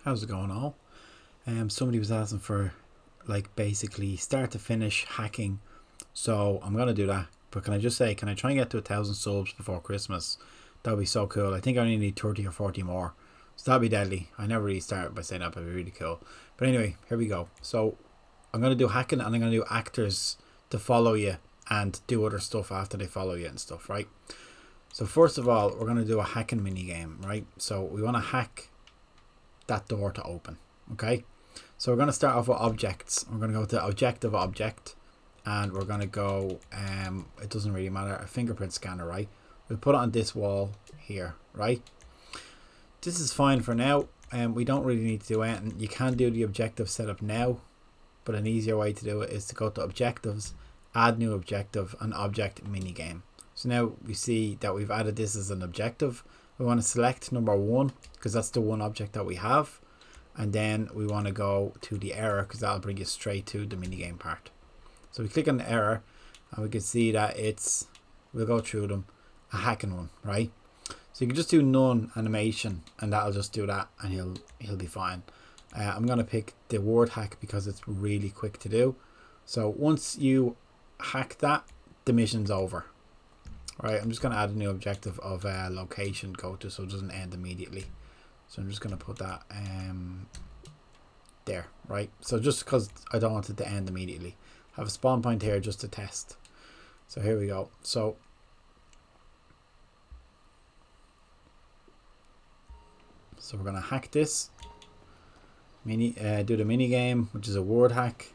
How's it going all? Somebody was asking for like basically start to finish hacking, so I'm gonna do that. But can I just say, can I try and get to 1,000 subs before Christmas? That'd be so cool. I think I only need 30 or 40 more, so that'd be deadly. I never really started by saying that, but it'd be really cool. But anyway, here we go. So I'm gonna do hacking, and I'm gonna do actors to follow you and do other stuff after they follow you and stuff, right? So first of all, we're gonna do a hacking mini game, right? So we want to hack that door to open. Okay, so we're going to start off with objects. We're going to go to objective object, and we're going to go it doesn't really matter, a fingerprint scanner, right? We'll put it on this wall here, right? This is fine for now, and we don't really need to do anything. You can do the objective setup now, but an easier way to do it is to go to objectives, add new objective, and object minigame. So now we see that we've added this as an objective. We want to select number 1 because that's the one object that we have, and then we want to go to the error because that'll bring you straight to the minigame part. So we click on the error, and we can see that we'll go through them, a hacking one, right? So you can just do none animation, and that'll just do that, and he'll be fine. I'm gonna pick the word hack because it's really quick to do. So once you hack that, the mission's over. Right, I'm just going to add a new objective of location go to, so it doesn't end immediately. So I'm just going to put that there, right? So just because I don't want it to end immediately, have a spawn point here just to test. So here we go. So we're going to hack this do the mini game, which is a word hack.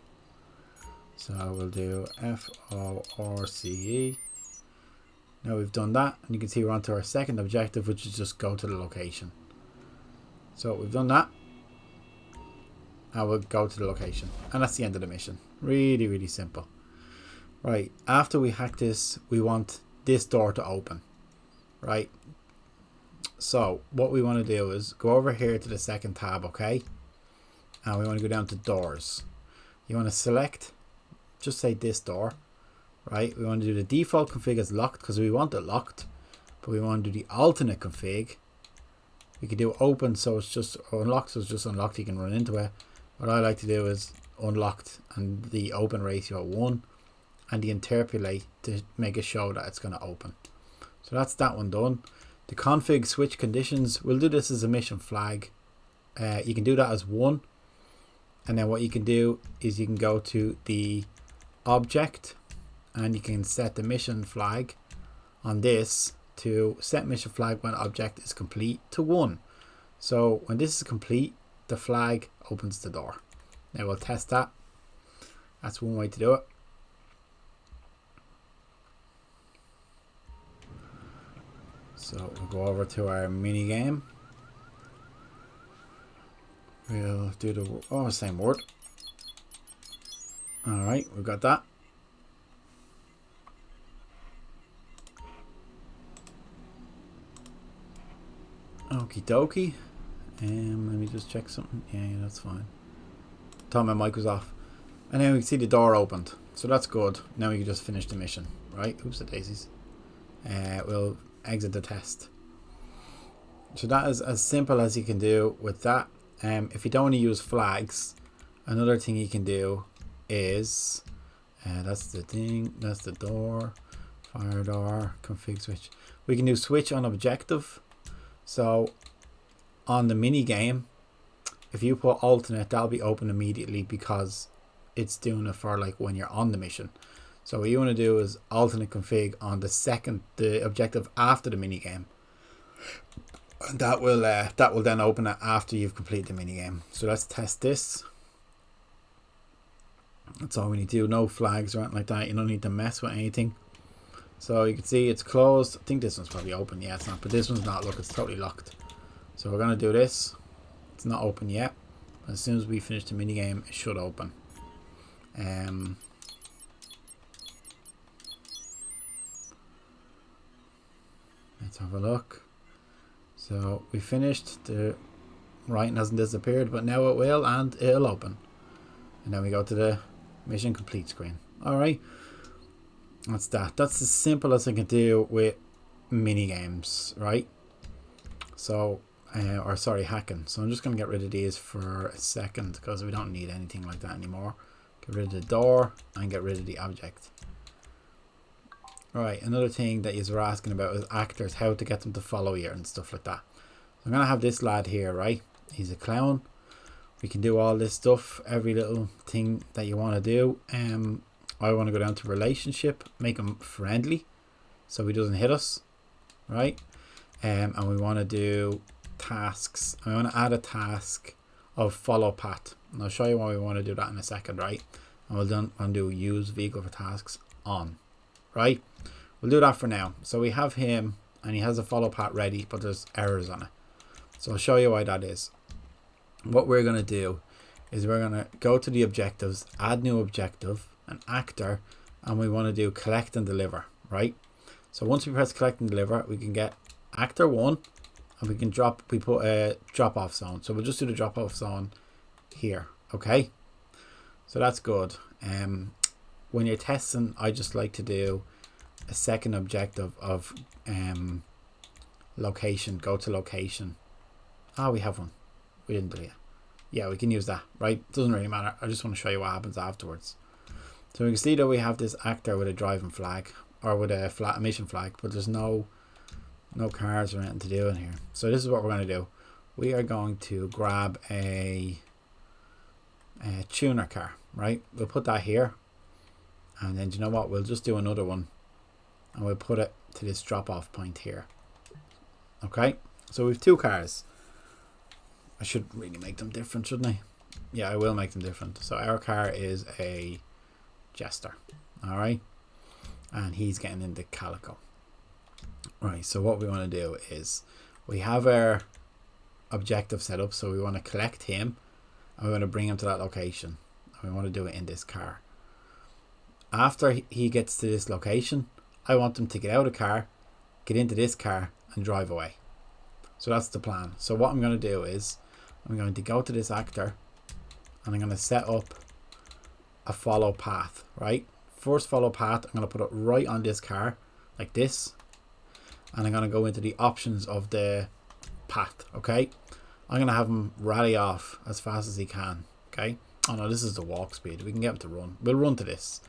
So we'll do FORCE. Now we've done that, and you can see we're on to our second objective, which is just go to the location. So we've done that, and we'll go to the location, and that's the end of the mission. Really, really simple. Right, after we hack this, we want this door to open, right? So what we want to do is go over here to the second tab, okay? And we want to go down to doors. You want to select, just say this door. Right, we want to do the default config as locked because we want it locked, but we want to do the alternate config. We could do open, so it's just unlocked, so it's just unlocked, you can run into it. What I like to do is unlocked and the open ratio at 1, and the interpolate to make it show that it's going to open. So that's that one done. The config switch conditions, we'll do this as a mission flag. You can do that as 1, and then what you can do is you can go to the object, and you can set the mission flag on this to set mission flag when object is complete to 1. So when this is complete, the flag opens the door. Now we'll test that. That's one way to do it. So we'll go over to our mini game. We'll do the same word. Alright, we've got that. Okie dokie. Let me just check something. Yeah, that's fine. Thought my mic was off. And then we can see the door opened. So that's good. Now we can just finish the mission. Right? Oops, the daisies. We'll exit the test. So that is as simple as you can do with that. If you don't want to use flags, another thing you can do is that's the thing. That's the door. Fire door. Config switch. We can do switch on objective. So on the mini game, if you put alternate, that'll be open immediately because it's doing it for like when you're on the mission. So what you want to do is alternate config on the objective after the mini game. And that will then open it after you've completed the mini game. So let's test this. That's all we need to do. No flags or anything like that. You don't need to mess with anything. So you can see it's closed. I think this one's probably open. Yeah, it's not. But this one's not. Look, it's totally locked. So we're going to do this. It's not open yet. As soon as we finish the minigame, it should open. Let's have a look. So we finished. The writing hasn't disappeared, but now it will, and it'll open. And then we go to the mission complete screen. Alright. That's that. That's as simple as I can do with mini games, right? So or sorry, hacking. So I'm just going to get rid of these for a second because we don't need anything like that anymore. Get rid of the door and get rid of the object. Right, another thing that you were asking about is actors, how to get them to follow you and stuff like that. So I'm going to have this lad here, right? He's a clown. We can do all this stuff, every little thing that you want to do. I want to go down to relationship, make him friendly so he doesn't hit us, right? And we want to do tasks. I want to add a task of follow path, and I'll show you why we want to do that in a second, right? And we'll do use vehicle for tasks on, right? We'll do that for now. So we have him and he has a follow path ready, but there's errors on it. So I'll show you why that is. What we're going to do is we're going to go to the objectives, add new objective, an actor, and we want to do collect and deliver, right? So once we press collect and deliver, we can get actor 1, and we can put a drop off zone. So we'll just do the drop off zone here, okay? So that's good. When you're testing, I just like to do a second objective of location, go to location. We have one. We didn't do it. Yeah, we can use that, right? Doesn't really matter. I just want to show you what happens afterwards. So we can see that we have this actor with a driving flag, or with a mission flag, but there's no cars or anything to do in here. So this is what we're going to do. We are going to grab a tuner car, right? We'll put that here, and then, do you know what, we'll just do another one, and we'll put it to this drop off point here. Okay, so we've 2 cars. I should really make them different, shouldn't I? Yeah, I will make them different. So our car is a Jester, all right, and he's getting into Calico. Right, so what we want to do is we have our objective set up, so we want to collect him and we want to bring him to that location, and we want to do it in this car. After he gets to this location, I want him to get out of the car, get into this car and drive away. So that's the plan. So what I'm going to do is I'm going to go to this actor and I'm going to set up a follow path, right? First follow path, I'm going to put it right on this car like this, and I'm going to go into the options of the path, okay? I'm going to have him rally off as fast as he can, okay? Oh no, this is the walk speed. We can get him to run. We'll run to this.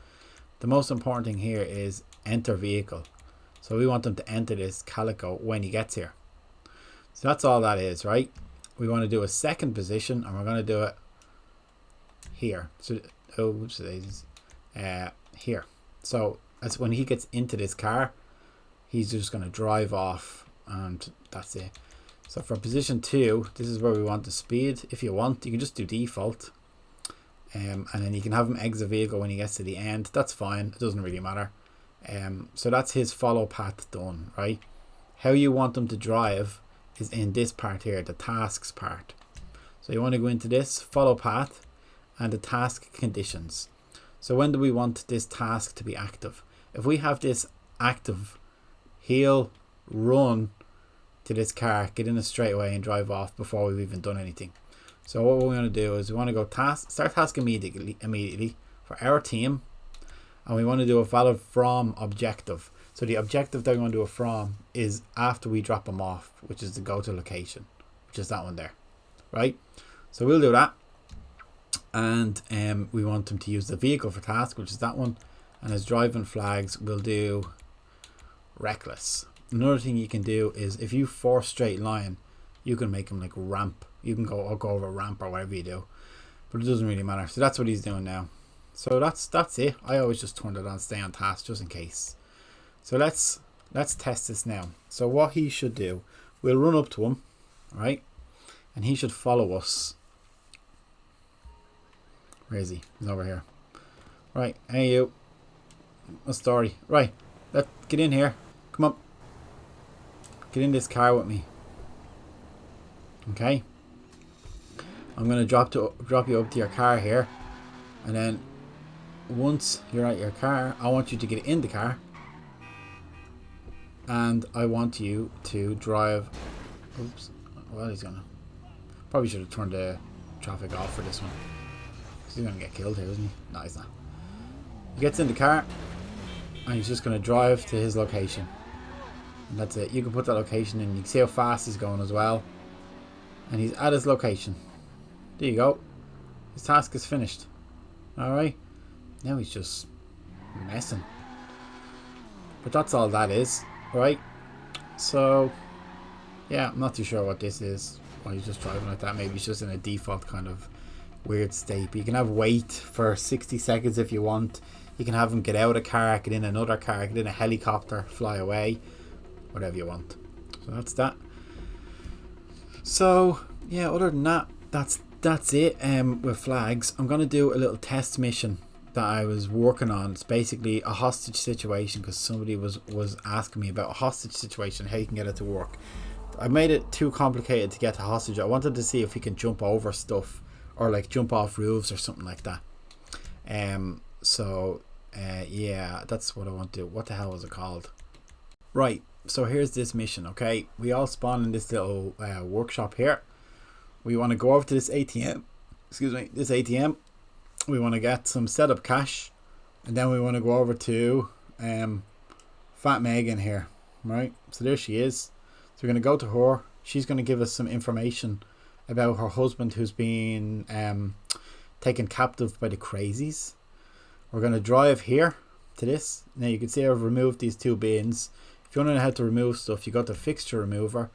The most important thing here is enter vehicle. So we want him to enter this Calico when he gets here. So that's all that is, right? We want to do a second position, and we're going to do it here. So here. So that's when he gets into this car, he's just going to drive off, and that's it. So for position 2, this is where we want the speed. If you want, you can just do default, and then you can have him exit vehicle when he gets to the end. That's fine, it doesn't really matter. So that's his follow path done, right? How you want him to drive is in this part here, the tasks part. So you want to go into this follow path and the task conditions. So when do we want this task to be active? If we have this active, he'll run to this car, get in it straight away and drive off before we've even done anything. So what we're going to do is we want to go start task immediately for our team, and we want to do a valid from objective. So the objective that we're going to do it from is after we drop them off, which is the go to location, which is that one there, right? So we'll do that, and we want them to use the vehicle for task, which is that one, and as driving flags we'll do reckless. Another thing you can do is if you force straight line, you can make them like ramp. You can go over a ramp or whatever you do, but it doesn't really matter. So that's what he's doing now. So that's it. I always just turn it on, stay on task just in case. So let's test this now. So what he should do, we'll run up to him, right, and he should follow us. Where is he? He's over here. Right, hey you. A story. Right, get in here. Come on. Get in this car with me. Okay. I'm gonna drop you up to your car here, and then once you're at your car, I want you to get in the car, and I want you to drive. Oops. Well, he's gonna. Probably should have turned the traffic off for this one. He's gonna get killed here, isn't he? No, he's not. He gets in the car, and he's just gonna drive to his location. And that's it. You can put that location in. You can see how fast he's going as well. And he's at his location. There you go. His task is finished. Alright. Now he's just messing. But that's all that is. Right? So, yeah, I'm not too sure what this is. Why he's just driving like that. Maybe he's just in a default kind of weird state. But you can have wait for 60 seconds if you want. You can have him get out of a car, get in another car, get in a helicopter, fly away. Whatever you want. So that's that. So yeah, other than that, that's it with flags. I'm gonna do a little test mission that I was working on. It's basically a hostage situation, because somebody was asking me about a hostage situation, how you can get it to work. I made it too complicated to get the hostage. I wanted to see if we can jump over stuff, or like jump off roofs or something like that. Yeah, that's what I want to do. What the hell was it called? Right, so here's this mission. Okay, we all spawn in this little workshop here. We want to go over to this ATM. Excuse me, this ATM. We want to get some setup cash, and then we want to go over to Fat Megan here. Right, so there she is. So we're going to go to her. She's going to give us some information about her husband, who's been taken captive by the crazies. We're going to drive here to this. Now you can see I've removed these two bins. If you want to know how to remove stuff, you got the fixture remover,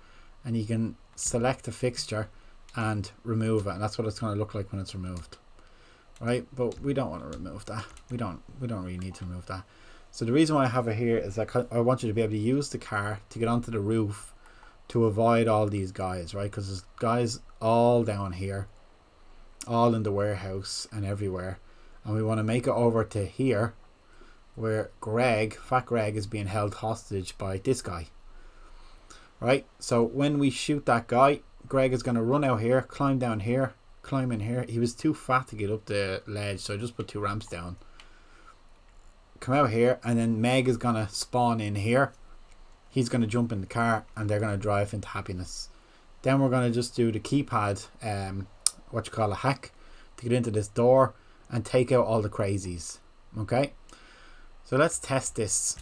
and you can select the fixture and remove it, and that's what it's going to look like when it's removed. Right, but we don't want to remove that. We don't really need to remove that. So the reason why I have it here is that I want you to be able to use the car to get onto the roof to avoid all these guys, right? Because there's guys all down here, all in the warehouse and everywhere, and we want to make it over to here where Fat Greg is being held hostage by this guy. Right, so when we shoot that guy, Greg is going to run out here, climb down here, climb in here. He was too fat to get up the ledge, so I just put 2 ramps down. Come out here, and then Meg is going to spawn in here. He's going to jump in the car, and they're going to drive into happiness. Then we're going to just do the keypad, a hack, to get into this door and take out all the crazies. Okay, so let's test this.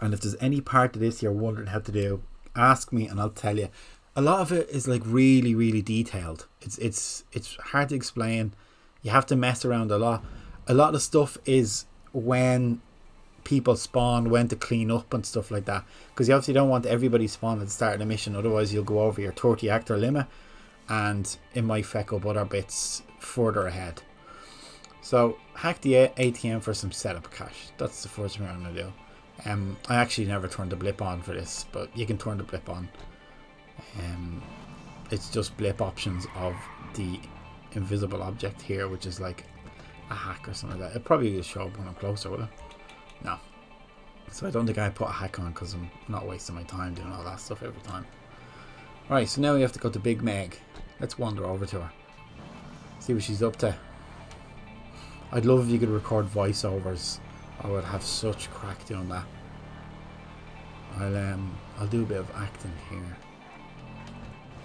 And if there's any part of this you're wondering how to do, ask me and I'll tell you. A lot of it is like really, really detailed. It's hard to explain. You have to mess around a lot. A lot of stuff is when people spawn, when to clean up and stuff like that. Because you obviously don't want everybody spawn at the start of the mission. Otherwise you'll go over your 30 actor limit, and it might feck up other bits further ahead. So hack the ATM for some setup cash. That's the first thing I'm going to do. I actually never turned the blip on for this, but you can turn the blip on. It's just blip options of the invisible object here, which is like a hack or something like that. It probably will show up when I'm closer, will it? No. So I don't think I put a hack on, because I'm not wasting my time doing all that stuff every time. Right, so now we have to go to Big Meg. Let's wander over to her, see what she's up to. I'd love if you could record voiceovers. I would have such crack doing that. I'll do a bit of acting here.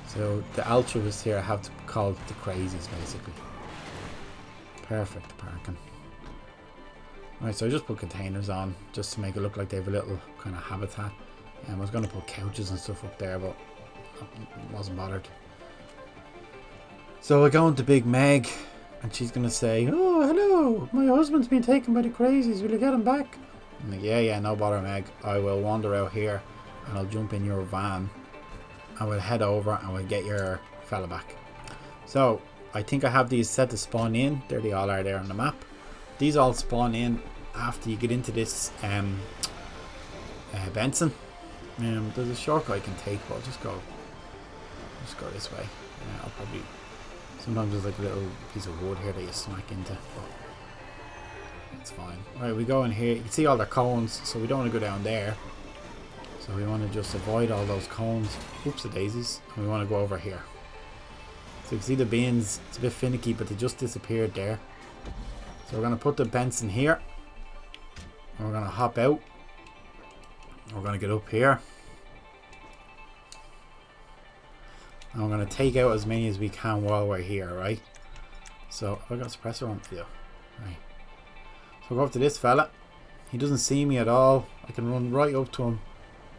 So the altruists here I have to call the crazies, basically. Perfect parking. Right, so I just put containers on just to make it look like they have a little kind of habitat. I was going to put couches and stuff up there, but I wasn't bothered. So I go into Big Meg, and she's going to say, "Oh, hello, my husband's been taken by the crazies, will you get him back?" I'm like, yeah, no bother, Meg. I will wander out here, and I'll jump in your van. I will head over, and we'll get your fella back. So, I think I have these set to spawn in. There they all are there on the map. These all spawn in after you get into this Benson. There's a shortcut I can take, but I'll just go this way. I'll probably... Sometimes there's like a little piece of wood here that you smack into, but it's fine. Right, we go in here. You can see all the cones, so we don't want to go down there. So we want to just avoid all those cones. Oops, the daisies. And we want to go over here. So you can see the bins. It's a bit finicky, but they just disappeared there. So we're going to put the Benson here. And we're going to hop out. We're going to get up here. And we're going to take out as many as we can while we're here, right? So I've got a suppressor on to do. Right. So we'll go up to this fella. He doesn't see me at all. I can run right up to him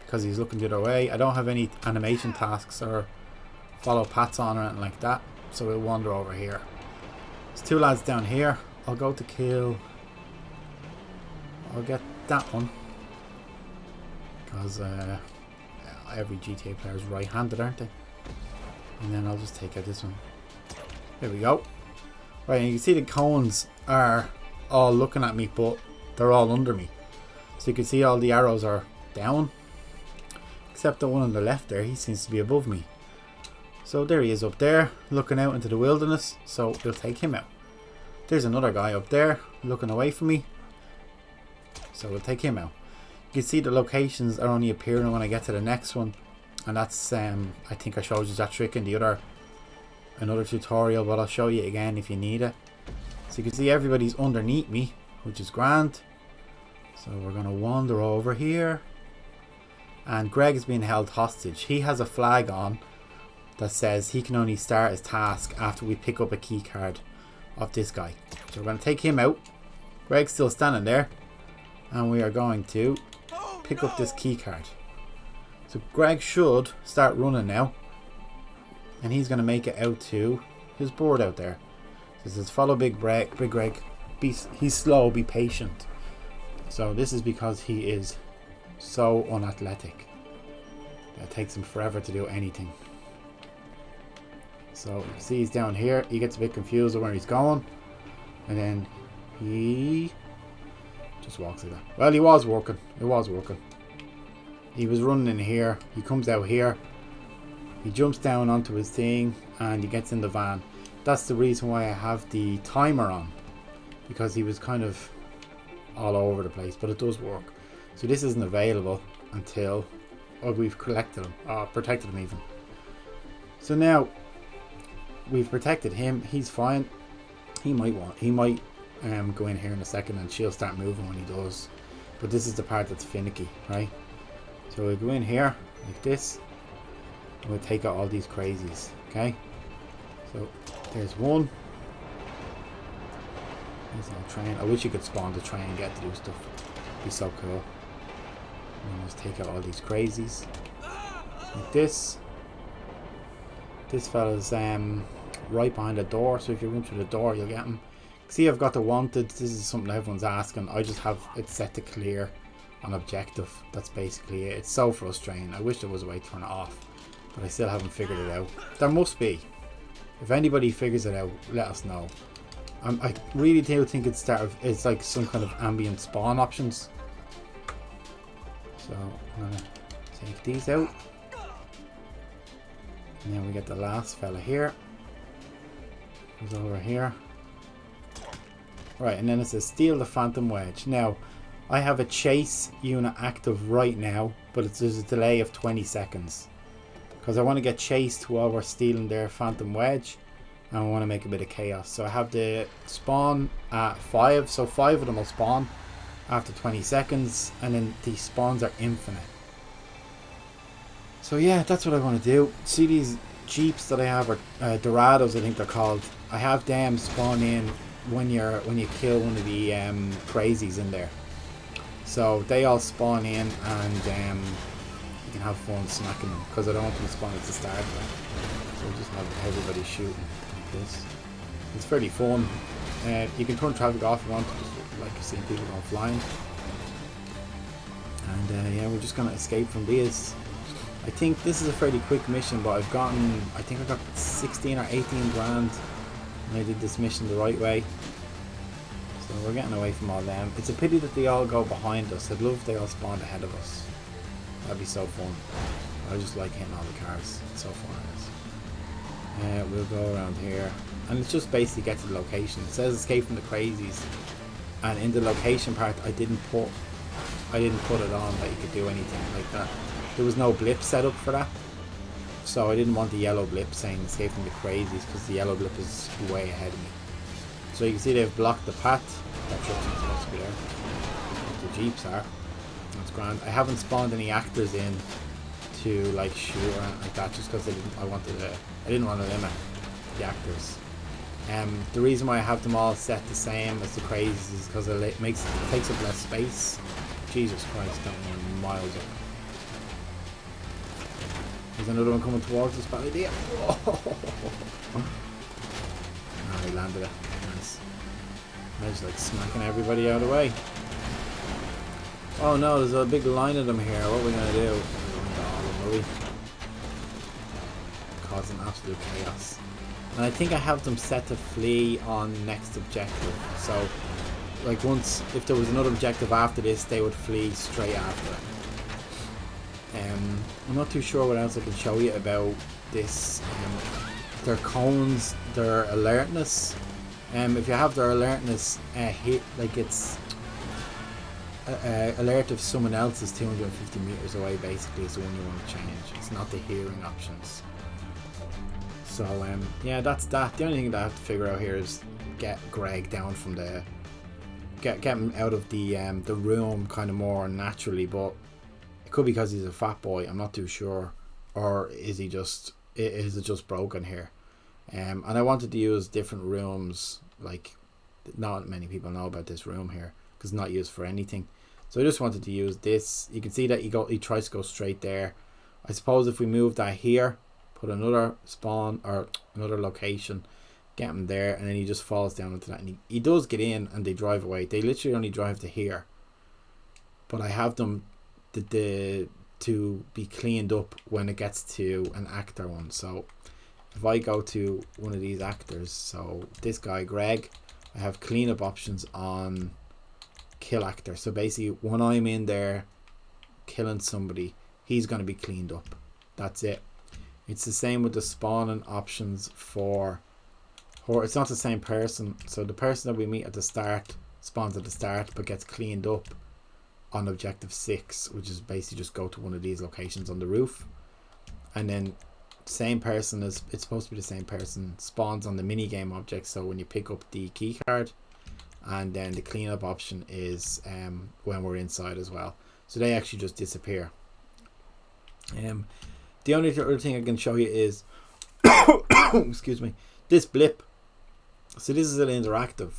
because he's looking the other way. I don't have any animation tasks or follow paths on or anything like that. So we'll wander over here. There's two lads down here. I'll go to kill. I'll get that one. Because every GTA player is right-handed, aren't they? And then I'll just take out this one. There we go. Right, and you can see the cones are all looking at me, but they're all under me. So you can see all the arrows are down. Except the one on the left there, he seems to be above me. So there he is up there, looking out into the wilderness. So we'll take him out. There's another guy up there, looking away from me. So we'll take him out. You can see the locations are only appearing when I get to the next one. And that's, I think I showed you that trick in the another tutorial, but I'll show you again if you need it. So you can see everybody's underneath me, which is grand. So we're going to wander over here. And Greg is being held hostage. He has a flag on that says he can only start his task after we pick up a key card of this guy. So we're going to take him out. Greg's still standing there. And we are going to pick up this key card. So Greg should start running now. And he's going to make it out to his board out there. This says follow Big Greg. He's slow, be patient. So this is because he is so unathletic. It takes him forever to do anything. So you can see he's down here. He gets a bit confused of where he's going. And then he just walks like that. Well, he was working. It was working. He was running in here. He comes out here. He jumps down onto his thing and he gets in the van. That's the reason why I have the timer on. Because he was kind of all over the place. But it does work. So this isn't available until we've collected him. Protected him even. So now we've protected him. He's fine. He might go in here in a second and she'll start moving when he does. But this is the part that's finicky, right? So we'll go in here like this. And we'll take out all these crazies, okay? So there's one. There's no train. I wish you could spawn the train and get to do stuff. It'd be so cool. And let's take out all these crazies. Like this. This fella's right behind the door, so if you run through the door you'll get him. See, I've got the wanted. This is something everyone's asking. I just have it set to clear on objective. That's basically it. It's so frustrating. I wish there was a way to turn it off, but I still haven't figured it out. There must be. If anybody figures it out, let us know. I really do think it's like some kind of ambient spawn options. So I'm gonna take these out. And then we get the last fella here. He's over here. Right, and then it says steal the phantom wedge. Now, I have a chase unit active right now, but there's a delay of 20 seconds. Because I want to get chased while we're stealing their phantom wedge. And I want to make a bit of chaos. So I have the spawn at 5. So 5 of them will spawn after 20 seconds. And then these spawns are infinite. So yeah, that's what I want to do. See these jeeps that I have, or Dorados I think they're called. I have them spawn in when you kill one of the crazies in there. So they all spawn in and you can have fun smacking them, because I don't want them to spawn at the start. So we'll just have everybody shooting like this. It's fairly fun. You can turn traffic off if you want to, just like you're seeing people going flying. And yeah, we're just gonna escape from these. I think this is a fairly quick mission, but I think I got 16 or 18 grand when I did this mission the right way. So we're getting away from all them. It's a pity that they all go behind us. I'd love if they all spawned ahead of us. That'd be so fun. I just like hitting all the cars. It's so fun. We'll go around here. And it's just basically get to the location. It says escape from the crazies. And in the location part, I didn't put it on that you could do anything like that. There was no blip set up for that, so I didn't want the yellow blip saying escape from the crazies, because the yellow blip is way ahead of me. So you can see they've blocked the path. That truck's not supposed to be there. The jeeps are. That's grand. I haven't spawned any actors in to like shoot or anything like that, just because I didn't want to limit the actors. The reason why I have them all set the same as the crazies is because it takes up less space. Jesus Christ, that one miles up. There's another one coming towards us. Bad idea. Oh, he landed it. Nice. I was like smacking everybody out of the way. Oh no, there's a big line of them here. What are we gonna do? We're going to causing absolute chaos. And I think I have them set to flee on next objective. So, like once, if there was another objective after this, they would flee straight after it. I'm not too sure what else I can show you about this. Their cones, their alertness. If you have their alertness hit, like it's alert if someone else is 250 meters away, basically is the one you want to change. It's not the hearing options. So yeah, that's that. The only thing that I have to figure out here is get Greg down from the get him out of the room kind of more naturally, but it could be because he's a fat boy. I'm not too sure, or is it just broken here? And I wanted to use different rooms. Like, not many people know about this room here because it's not used for anything. So I just wanted to use this. You can see that he tries to go straight there. I suppose if we move that here, put another spawn or another location, get him there, and then he just falls down into that. And he does get in, and they drive away. They literally only drive to here. But I have them to be cleaned up when it gets to an actor one. So if I go to one of these actors, so this guy Greg, I have cleanup options on kill actor. So basically when I'm in there killing somebody, he's going to be cleaned up. That's it. It's the same with the spawning options for horror. It's not the same person. So the person that we meet at the start spawns at the start but gets cleaned up on objective 6, which is basically just go to one of these locations on the roof, and then same person, is it's supposed to be the same person, spawns on the minigame object. So when you pick up the key card, and then the cleanup option is when we're inside as well. So they actually just disappear. The only other thing I can show you is excuse me, this blip. So this is an interactive,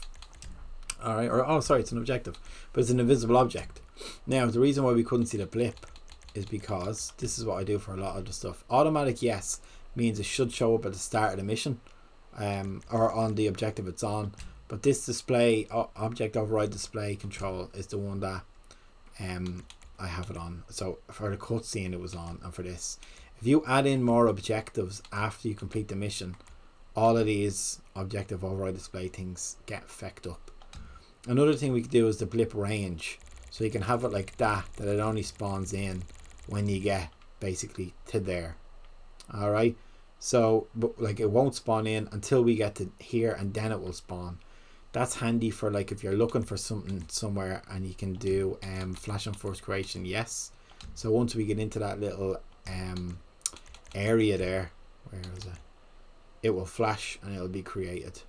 alright, or oh sorry, it's an objective, but it's an invisible object. Now the reason why we couldn't see the blip is because this is what I do for a lot of the stuff. Automatic yes means it should show up at the start of the mission, or on the objective it's on. But this display, object override display control, is the one that I have it on. So for the cutscene it was on, and for this, if you add in more objectives after you complete the mission, all of these objective override display things get fecked up. Another thing we could do is the blip range. So you can have it like that it only spawns in when you get basically to there. Alright, so but like it won't spawn in until we get to here, and then it will spawn. That's handy for like if you're looking for something somewhere, and you can do flash on first creation, yes. So once we get into that little area there, where is it? It will flash and it'll be created.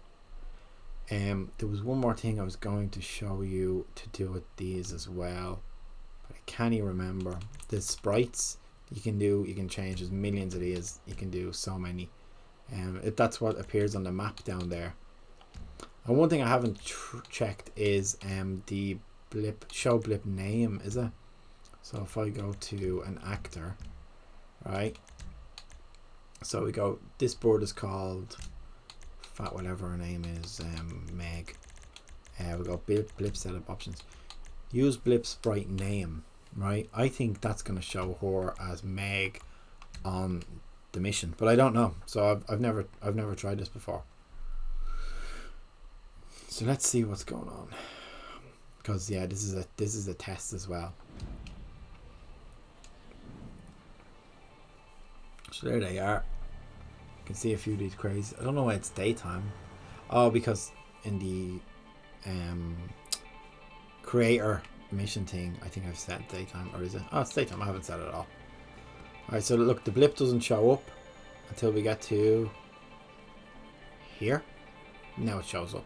There was one more thing I was going to show you to do with these as well, but I can't even remember. The sprites you can change. There's millions of these. You can do so many. If that's what appears on the map down there. And one thing I haven't checked is the blip, show blip name, is it? So if I go to an actor, right? So we go, this board is called fat whatever her name is, Meg. We got blip setup options. Use blip sprite name, right? I think that's going to show her as Meg on the mission, but I don't know. So I've never tried this before. So let's see what's going on, because yeah, this is a test as well. So there they are. You can see a few of these crazy. I don't know why it's daytime. Oh, because in the creator mission thing, I think I've set daytime, or is it? Oh, it's daytime. I haven't set it at all. Alright, so look, the blip doesn't show up until we get to here. Now it shows up.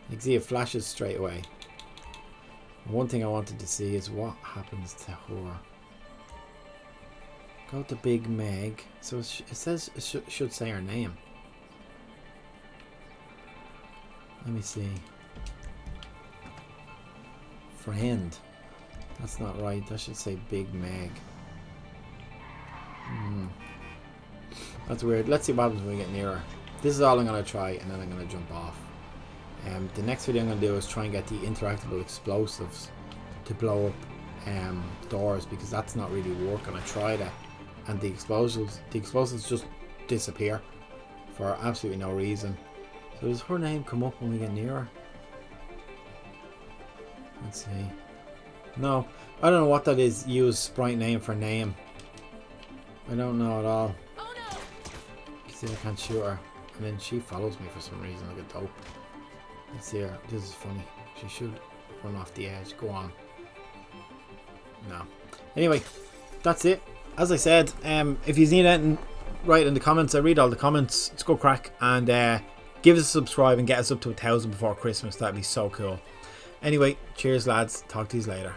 You can see it flashes straight away. One thing I wanted to see is what happens to her. Go to Big Meg. So it says it should say her name. Let me see. Friend. That's not right. That should say Big Meg. That's weird. Let's see what happens when we get nearer. This is all I'm going to try, and then I'm going to jump off. The next video I'm going to do is try and get the interactable explosives to blow up doors, because that's not really working. I tried it, and the explosives just disappear for absolutely no reason. So does her name come up when we get nearer? Let's see. No, I don't know what that is. Use sprite name for name. I don't know at all. Oh no! See, I can't shoot her, and then she follows me for some reason like a dope. Let's see her. This is funny. She should run off the edge. Go on. No. Anyway, that's it. As I said, if you need anything, write in the comments. I read all the comments. It's go crack, and give us a subscribe and get us up to 1,000 before Christmas. That'd be so cool. Anyway, cheers lads. Talk to you later.